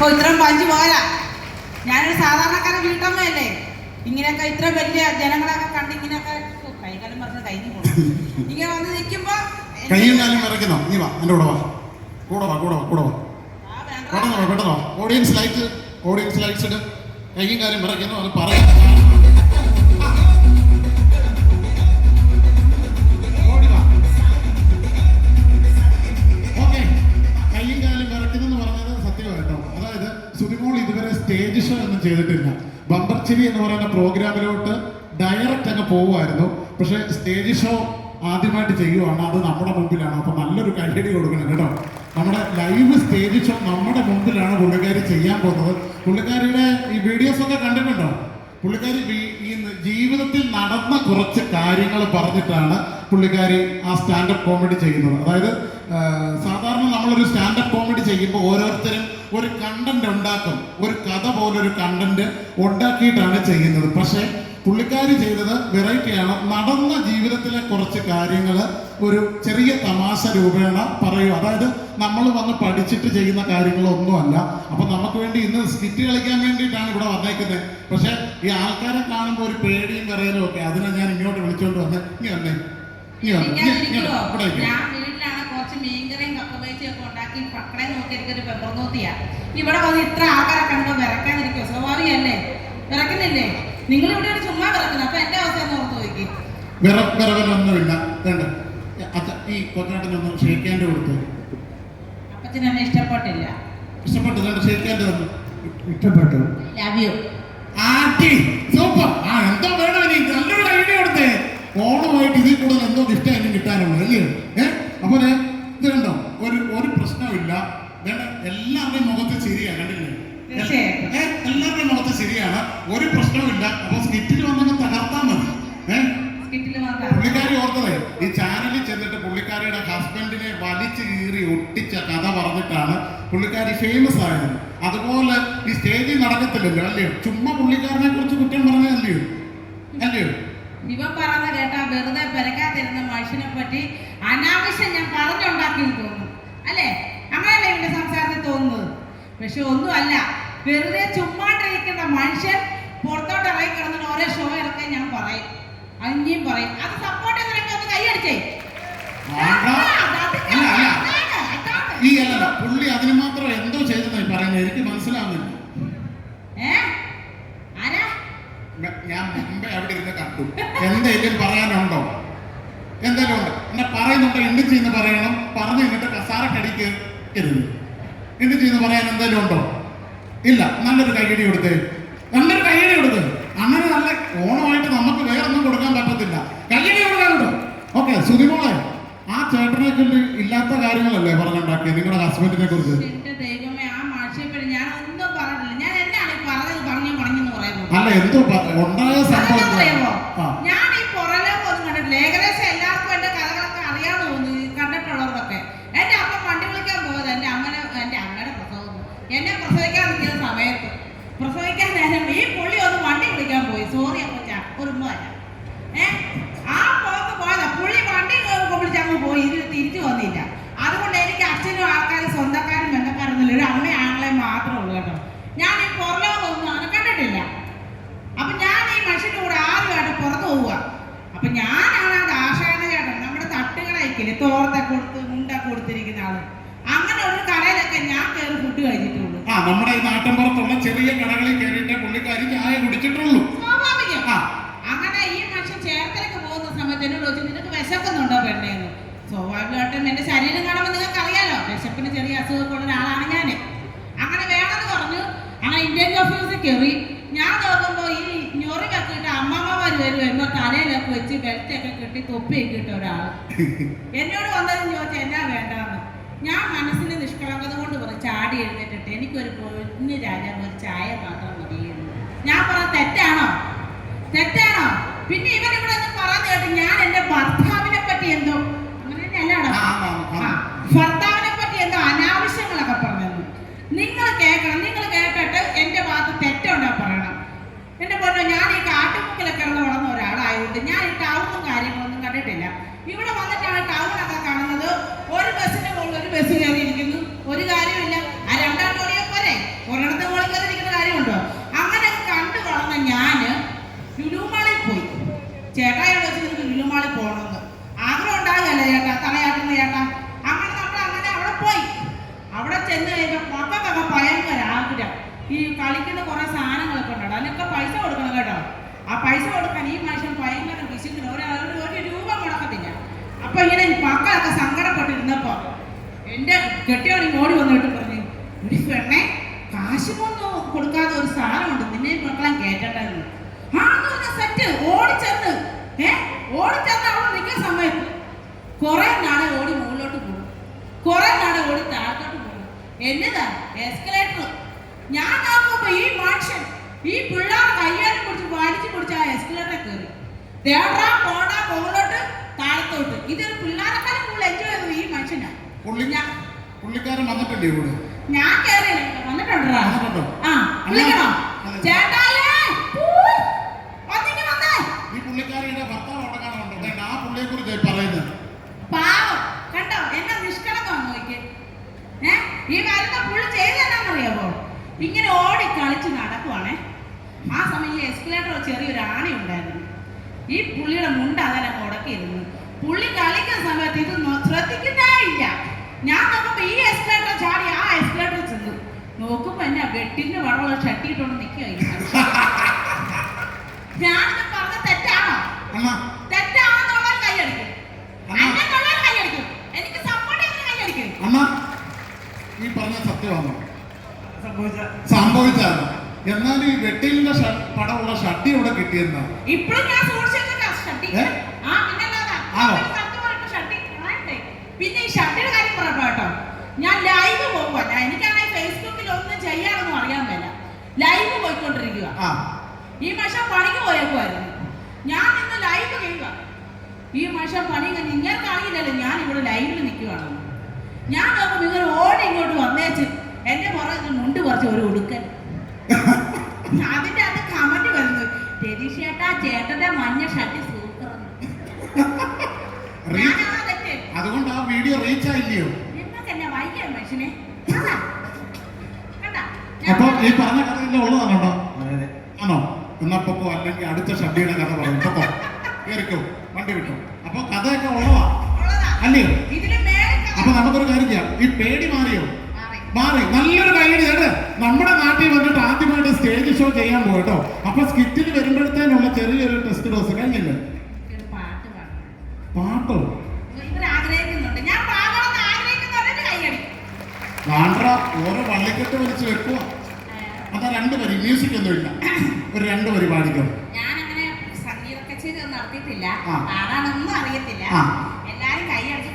ഇത്രയും പഞ്ച് പോരാ. ഞാനൊരു സാധാരണക്കാരൻ വീട്ടമ്മയല്ലേ, ഇങ്ങനെയൊക്കെ ഇത്ര വലിയ ജനങ്ങളൊക്കെ കണ്ട് ഇങ്ങനെയൊക്കെ കൈകാലം പറഞ്ഞ കഴിഞ്ഞു പോകും. ഇങ്ങനെ വന്ന് നിൽക്കുമ്പോ കയ്യും കാലും വിറയ്ക്കുന്നോ? നീ വാ, എൻ്റെ കൂടെ വാ, പെട്ടെന്നോ. ഓഡിയൻസ് ലൈറ്റ്സ് ഇട്. കയ്യും കാര്യം വിറയ്ക്കുന്നു, അത് പറയാം. ഓക്കെ, കയ്യും കാലും വിറയ്ക്കുന്നെന്ന് പറഞ്ഞത് സത്യമായിട്ടോ. അതായത് സുതിമോൾ ഇതുവരെ സ്റ്റേജ് ഷോ ഒന്നും ചെയ്തിട്ടില്ല. ബമ്പർച്ചിരി എന്ന് പറയുന്ന പ്രോഗ്രാമിലോട്ട് ഡയറക്റ്റ് അങ്ങ് പോവുമായിരുന്നു. പക്ഷെ സ്റ്റേജ് ഷോ ആദ്യമായിട്ട് ചെയ്യുവാണ്. അത് നമ്മുടെ മുമ്പിലാണ്. അപ്പൊ നല്ലൊരു കൈയടി കൊടുക്കണം കേട്ടോ. നമ്മുടെ ലൈവ് സ്റ്റേജ് ഷോ നമ്മുടെ മുമ്പിലാണ് പുള്ളിക്കാരി ചെയ്യാൻ പോകുന്നത്. പുള്ളിക്കാരിയുടെ ഈ വീഡിയോസ് ഒക്കെ കണ്ടിട്ടുണ്ടോ? പുള്ളിക്കാരി ഈ ജീവിതത്തിൽ നടന്ന കുറച്ച് കാര്യങ്ങൾ പറഞ്ഞിട്ടാണ് പുള്ളിക്കാരി ആ സ്റ്റാൻഡപ്പ് കോമഡി ചെയ്യുന്നത്. അതായത് സാധാരണ നമ്മളൊരു സ്റ്റാൻഡപ്പ് കോമഡി ചെയ്യുമ്പോൾ ഓരോരുത്തരും ഒരു കണ്ടന്റ് ഉണ്ടാക്കും, ഒരു കഥ പോലൊരു കണ്ടന്റ് ഉണ്ടാക്കിയിട്ടാണ് ചെയ്യുന്നത്. പക്ഷേ പുള്ളിക്കാരി ചെയ്തത് വെറൈറ്റിയാണ്. നടന്ന ജീവിതത്തിലെ കുറച്ച് കാര്യങ്ങൾ ഒരു ചെറിയ തമാശ രൂപേണ പറയും. അതായത് നമ്മൾ വന്ന് പഠിച്ചിട്ട് ചെയ്യുന്ന കാര്യങ്ങളൊന്നുമല്ല. അപ്പൊ നമുക്ക് വേണ്ടി ഇന്ന് സ്കിറ്റ് കളിക്കാൻ വേണ്ടിയിട്ടാണ് ഇവിടെ വന്നേക്കുന്നത്. പക്ഷെ ഈ ആൾക്കാരെ കാണുമ്പോൾ ഒരു പേടിയും വിറയലും ഒക്കെ, അതിനെ ഞാൻ ഇങ്ങോട്ട് വിളിച്ചോണ്ട് വന്ന് ഇവിടെ വന്ന് ഇത്ര ആൾക്കാരെ കണ്ടോ വിറക്കാതിരിക്കോ? സ്വാഭാവികല്ലേ, വിറക്കുന്നില്ലേ? നിങ്ങൾ ഇവിടെ ഒരു ചുമ്മാ വിറക്കുന്നു. അപ്പൊ എന്റെ അവസ്ഥ ഒന്ന് ഓർത്ത് നോക്കി. വിറവലൊന്നുമില്ല. ഈ കൊച്ചാട്ടനൊന്നും ഷേക്കാൻ്റെ കൊടുത്തു. അപ്പച്ചന് എന്നെ ഇഷ്ടപ്പെട്ടില്ല. ഇഷ്ടപ്പെട്ടു ഷേക്കാൻ്റെ തന്നു. ഇഷ്ടപ്പെട്ടു. Love you. സൂപ്പർ. എന്തോ വേണം ഇനി നല്ലൊരു ഐഡിയ കൊടുത്തേ. ഓണമായിട്ട് ഇതിൽ കൂടുതൽ എന്തോ ഇഷ്ടം എനിക്ക് കിട്ടാനുള്ളത് അല്ലേ? അപ്പൊ ഇത് കണ്ടോ, ഒരു പ്രശ്നമില്ല. എല്ലാവരുടെയും മുഖത്ത് ശരിയാണ്, കണ്ടില്ലേ? എല്ലാവരുടെയും മുഖത്ത് ശരിയാണ്, ഒരു പ്രശ്നവുമില്ല. അപ്പൊ സ്കിറ്റിൽ വന്നങ്ങ് തകർത്താൽ മതി. പുള്ളിക്കാരി ഓർത്തതേ, ഈ ചാനലിൽ ചെന്നിട്ട് പുള്ളിക്കാരിയുടെ ഹസ്ബൻഡിനെ വലിച്ചു കീറി ഒട്ടിച്ച കഥ പറഞ്ഞിട്ടാണ് പുള്ളിക്കാരി ഫേമസ് ആയത്. അതുപോലെ ഈ സ്റ്റേജിൽ നടക്കത്തില്ലല്ലോ അല്ലയോ? ചുമ്മാ പുള്ളിക്കാരനെ കുറിച്ച് കുറ്റം പറഞ്ഞതല്ലയോ? ഇവൻ പറഞ്ഞ കേട്ടാ വെറുതെ പെരക്കാതിരുന്ന മനുഷ്യനെ പറ്റി അനാവശ്യം ഞാൻ പറഞ്ഞുണ്ടാക്കി തോന്നുന്നു അല്ലേ? അങ്ങനെയല്ലേ ഇവന്റെ സംസാരത്തിൽ തോന്നുന്നത്? പക്ഷെ ഒന്നുമല്ല, വെറുതെ ചുമ്മാണ്ടിരിക്കുന്ന മനുഷ്യൻ പുറത്തോട്ട് ഇറങ്ങി കിടന്നിട്ട് ഓരോ ഷോ ഇറക്കാൻ ഞാൻ പറയും, അഞ്ചിയും പറയും. അത് സപ്പോർട്ട് ചെയ്തിട്ട് ഒന്ന് കൈയടിച്ചേ. പുള്ളി അതിന് മാത്രം എന്തോ ചെയ്തെന്നായി പറയുന്നത്, എനിക്ക് മനസ്സിലാവുന്നില്ല. ഞാൻ മുമ്പേ അവിടെ ഇരുന്ന് കണ്ടു. എന്തെങ്കിലും പറയാനുണ്ടോ? എന്തെങ്കിലും ഉണ്ട് എന്നെ പറയുന്നുണ്ടോ? എന്ത് ചെയ്യുന്ന പറയണം. പറഞ്ഞു എന്നിട്ട് കസാരക്കടിക്ക് ഇരുന്നു എന്ത് ചെയ്യുന്ന പറയാൻ എന്തെങ്കിലും ഉണ്ടോ? ഇല്ല. നല്ലൊരു കൈയടി കൊടുത്തേ, നല്ലൊരു കൈയടി കൊടുത്ത്. അങ്ങനെ നല്ല ഓണമായിട്ട് നമുക്ക് വേറൊന്നും കൊടുക്കാൻ പറ്റത്തില്ല. കൈയടി കൊടുക്കാനുണ്ടോ? ഓക്കെ. സുതിമോളെ, ആ ചേട്ടനെ കൊണ്ട് ഇല്ലാത്ത കാര്യങ്ങളല്ലേ പറഞ്ഞുണ്ടാക്കിയത് നിങ്ങളുടെ ഹസ്ബൻഡിനെ കുറിച്ച്? അല്ല, എന്തോ ഉണ്ടായ സംഭവം. ഞാൻ ഈ പുറലോകം ഒന്നും കണ്ടിട്ടില്ല. ഏകദേശം എല്ലാവർക്കും എന്റെ കഥകളൊക്കെ അറിയാമെന്ന് തോന്നുന്നു, കണ്ടിട്ടുള്ളവർക്കൊക്കെ. എന്റെ അമ്മ വണ്ടി വിളിക്കാൻ പോയത് എന്റെ അമ്മയുടെ പ്രസവം. എന്നെ പ്രസവിക്കാൻ നിൽക്കുന്ന സമയത്ത് പ്രസവിക്കാൻ നേരം ഈ പുള്ളി ഒന്ന് വണ്ടി വിളിക്കാൻ പോയി. സോറി അപ്പച്ച, ഒരുമല്ല. ആ പോക്ക് പോയതാ. പുള്ളി വണ്ടി വിളിച്ചങ്ങ് പോയി, ഇത് തിരിച്ചു വന്നില്ല. അതുകൊണ്ട് എനിക്ക് അച്ഛനും ആൾക്കാരും സ്വന്തക്കാരും ബന്ധക്കാരൊന്നുമില്ല, ഒരു അമ്മയും ആങ്ങളെ മാത്രമേ ഉള്ളൂ കേട്ടോ. ഞാൻ ഈ പുറലോകം ഒന്നും അങ്ങനെ കണ്ടിട്ടില്ല. അപ്പൊ ഞാൻ ഈ മനുഷ്യന്റെ കൂടെ ആദ്യമായിട്ട് പുറത്തു പോവുക. അപ്പൊ ഞാനാണ് അത് ആശാന ചേട്ടൻ, നമ്മുടെ തട്ടുകടയില്ലേ, തോർത്തെ കൊടുത്ത് മുണ്ട കൊടുത്തിരിക്കുന്ന ആള്. അങ്ങനെ ഒരു കടയിലൊക്കെ ഞാൻ കയറി ഫുഡ് കഴിച്ചിട്ടുള്ളൂ. നമ്മുടെ ഈ നാട്ടിൻപുറത്തുള്ള ചെറിയ കടകളിൽ കയറിയിട്ട് പുള്ളിക്കാരി ചായ കുടിച്ചിട്ടുള്ളൂ. സ്വാഭാവികം. അങ്ങനെ ഈ മനുഷ്യൻ ചേർത്തലക്ക് പോകുന്ന സമയത്ത് എന്നോട് ചോദിച്ചു, നിനക്ക് വിശക്കുന്നുണ്ടോ പെണ്ണേന്ന്? സ്വാഭാവികമായിട്ടും എന്റെ ശരീരം കാണുമ്പോൾ നിങ്ങൾക്ക് അറിയാലോ, വിശപ്പിന് ചെറിയ അസുഖമൊക്കെ ഉള്ള ഒരാളാണ് ഞാൻ. അങ്ങനെ വേണമെന്ന് പറഞ്ഞു. അങ്ങനെ ഇന്ത്യൻ ഓഫീസിൽ കയറി. ഞാൻ നോക്കുമ്പോ ഈ ഞൊറി വെക്കിട്ട് അമ്മമ്മമാര് വരുമ്പോ തലയിലൊക്കെ വെച്ച് ബെൽറ്റൊക്കെ കെട്ടി തൊപ്പിയൊക്കെ ഇട്ട ഒരാള് എന്നോട് വന്നതെന്ന് ചോദിച്ചാൽ എന്നാ വേണ്ടാന്ന്. ഞാൻ മനസ്സിന് നിഷ്കളങ്കത കൊണ്ട് പറയും, ചാടി എഴുന്നേറ്റിട്ട് എനിക്കൊരു പൊന്നു രാജാവ് ഒരു ചായ മാത്രം മതിയെന്ന്. ഞാൻ പറഞ്ഞ തെറ്റാണോ? പിന്നെ ഇവൻ ഇവിടെ ഒന്ന് പറഞ്ഞു കേട്ട് ഞാൻ എന്റെ ഭർത്താവിനെ പറ്റി എന്തോ അങ്ങനെ തന്നെയല്ലാടോ, ഭർത്താവിനെ പറ്റി എന്തോ അനാവശ്യങ്ങളൊക്കെ പറഞ്ഞു. നിങ്ങൾ കേൾക്കണം, നിങ്ങൾ കേട്ടിട്ട് എന്റെ ഭാഗത്ത് തെറ്റുണ്ടോ പറയണം. എന്റെ പൊന്നോ, ഞാൻ ഈ കാട്ടുമുക്കിലൊക്കെ വളർന്ന ഒരാളായതുകൊണ്ട് ഞാൻ ഈ ടൗണും കാര്യങ്ങളൊന്നും കണ്ടിട്ടില്ല. ഇവിടെ വന്നിട്ടാണ് ടൗണൊക്കെ കാണുന്നത്. ഒരു ബസ്സിന്റെ മുകളിൽ ഒരു ബസ് കയറിയിരിക്കുന്നു, ഒരു കാര്യമില്ല. ആ രണ്ടാം ജോലിയെ പോലെ മക്കൾക്കൊക്കെ ഭയങ്കര ആഗ്രഹം. ഈ കളിക്കുന്ന കുറെ സാധനങ്ങളൊക്കെ ഉണ്ടോ, അതിനൊക്കെ പൈസ കൊടുക്കണം കേട്ടോ. ആ പൈസ കൊടുക്കാൻ ഈ മനുഷ്യൻ ഭയങ്കര വിശിക്കുന്നു. ഒരു രൂപ മുടക്കത്തില്ല. അപ്പൊ ഇങ്ങനെ മക്കളൊക്കെ സങ്കടപ്പെട്ടിരുന്നപ്പോ എന്റെ കെട്ടിയോടി ഓടി വന്നിട്ട് പറഞ്ഞു, ഒരു പെണ്ണെ കാശുമൊന്നും കൊടുക്കാതെ ഒരു സാധനമുണ്ട്, നിന്നെ മക്കളെ കേട്ടിട്ടുണ്ടായിരുന്നു. ആ സെറ്റ് ഓടിച്ചെന്ന് ഓടിച്ചെന്ന് അവിടെ നിൽക്കുന്ന സമയത്ത് കുറെ നാളെ ഓടി മുകളിലോട്ട് പോകും, കുറെ നാളെ ഓടി താഴത്തോട്ട് പോകും. എന്നതാ എസ്കലേറ്റർ. ഞാൻ നോക്കുമ്പോ ഈ മനുഷ്യൻ ഈ പിള്ളേർ കയ്യാനും പിടിച്ച് വലിച്ചു പിടിച്ച് ആ എസ്കലേറ്ററിൽ കയറി തേടാ പോടാ മുകളിലോട്ട് താഴത്തോട്ട്. ഇതൊരു പിള്ളേരെക്കാളും കൂടുതൽ എൻജോയ് ചെയ്തത് ഈ മനുഷ്യനാ. പുള്ളിക്കാരൻ വന്നിട്ടില്ലേ ഇവിടെ? ഞാൻ കേറിയില്ല, വന്നിട്ടുണ്ടോ? ആ വിളിക്കണോ? ചേട്ടാലേ ഈ പുള്ളിക്കാരിയുടെ ഭർത്താവ് അടക്കാനുണ്ടോ? ആ പുള്ളിയെ കുറിച്ച് പറയുന്നത് പാവം കണ്ടോ, എന്നെ നിഷ്കളങ്കം നോക്കി. ഈ വരുന്ന പുള്ളി ചെയ്തെന്നാന്നറിയാമോ? ഇങ്ങനെ ഓടി കളിച്ച് നടക്കുവാണേ. ആ സമയം ഈ എസ്കലേറ്റർ ചെറിയൊരു ആണി ഉണ്ടായിരുന്നു. ഈ പുള്ളിയുടെ മുണ്ട് അതെല്ലാം മുടക്കിയിരുന്നു. പുള്ളി കളിക്കുന്ന സമയത്ത് ഇത് ശ്രദ്ധിക്കുന്നേ ഇല്ല. ഞാൻ നോക്കുമ്പോ ഈ എസ്കലേറ്റർ ചാടി ആ എസ്കലേറ്റർ ചെന്നു. നോക്കുമ്പോ എന്നെ വെട്ടിന്റെ വളമുള്ള ഷട്ടിയിട്ടോണ്ട് നിൽക്കുക. ഞാനിത് പറഞ്ഞ തെറ്റാണോ? തെറ്റാണെന്നുള്ളവർ കൈയടിക്കും, അല്ലെന്നുള്ളവർ കൈയടിക്കും. എനിക്ക് സപ്പോർട്ട് ചെയ്യുന്ന കൈയടിക്കും. ഈ പറഞ്ഞ സത്യമാണോ? സംഭവിച്ചാണ്. എന്നാൽ ഈ വെട്ടിലിന്റെ പടമുള്ള ഷട്ടി ഇവിടെ കിട്ടിയെന്നാ ഇപ്പോഴും ഞാൻ സൂക്ഷിച്ചില്ല ഷട്ടി. ആ പിന്നെ ഈ ഷട്ടിയുടെ കാര്യം പറഞ്ഞോ കേട്ടോ. ഞാൻ ലൈവ് പോകുക, എനിക്കാണെങ്കിൽ ഫേസ്ബുക്കിൽ ഒന്നും ചെയ്യാനൊന്നും അറിയാൻ മേല. ലൈവ് പോയിക്കൊണ്ടിരിക്കുക. ഈ മനുഷ്യൻ പണിക്ക് പോയേക്കുമായിരുന്നു. ഞാൻ ഇന്ന് ലൈവ് ചെയ്യുക. ഈ മനുഷ്യൻ പണി കഴിഞ്ഞ് ഇങ്ങനെ അറിയില്ലല്ലോ ഞാൻ ഇവിടെ ലൈവിൽ നിൽക്കുകയാണ്. ഞാൻ നോക്കുമ്പോൾ ഇങ്ങനെ ഓടി ഇങ്ങോട്ട് വന്നേച്ച് എന്റെ പുറത്ത് മുണ്ട് കുറച്ച് ഒരു ഉടുക്കൻ. അതിന്റെ അത് കമന്റ് വരുന്നത്, രതീഷേട്ടാ ചേട്ടന്റെ മഞ്ഞ ഷർട്ട് സൂപ്പർ. അതുകൊണ്ട് ആ വീഡിയോ റീച്ച് ആയില്ലയോ? നിങ്ങൾക്ക് എന്നെ വൈകിയ മനുഷ്യനെ. അപ്പൊ ഈ പറഞ്ഞ കഥയില്ല ഉള്ളതാണോ? ആണോ? എന്നപ്പോ അല്ലെങ്കിൽ അടുത്ത ഷട്ടിയുടെ കഥ പറയും. ഇപ്പൊ കേറിക്കോ, വണ്ടി വിട്ടോ. അപ്പൊ കഥയൊക്കെ ഉള്ളതാ അല്ലയോ? അപ്പൊ നമുക്കൊരു കാര്യം ചെയ്യാം. ഈ പേടി മാറിയോ? മാറി. നല്ലൊരു കൈയടി കേട്ട്. നമ്മുടെ നാട്ടിൽ വന്നിട്ട് ആദ്യമായിട്ട് സ്റ്റേജ് ഷോ ചെയ്യാൻ പോകട്ടോ. അപ്പൊ സ്കിറ്റിൽ വരുമ്പോഴത്തേനുള്ള ചെറിയൊരു ടെസ്റ്റ് ഡോസ് കഴിഞ്ഞില്ലേ? പാട്ടോ വാണ്ട്ര ഓരോ വള്ളിക്കെട്ട് വലിച്ച് വെക്കുക. അതാ 2 വരി, മ്യൂസിക് ഒന്നും ഇല്ല. ഒരു 2 വരി പാടിക്കോ. ഞാനങ്ങനെ സംഗീത കച്ചേരി ഒന്നും നടത്തിയിട്ടില്ല, പാടാനൊന്നും അറിയത്തില്ല. എല്ലാരും കൈയടിച്ച്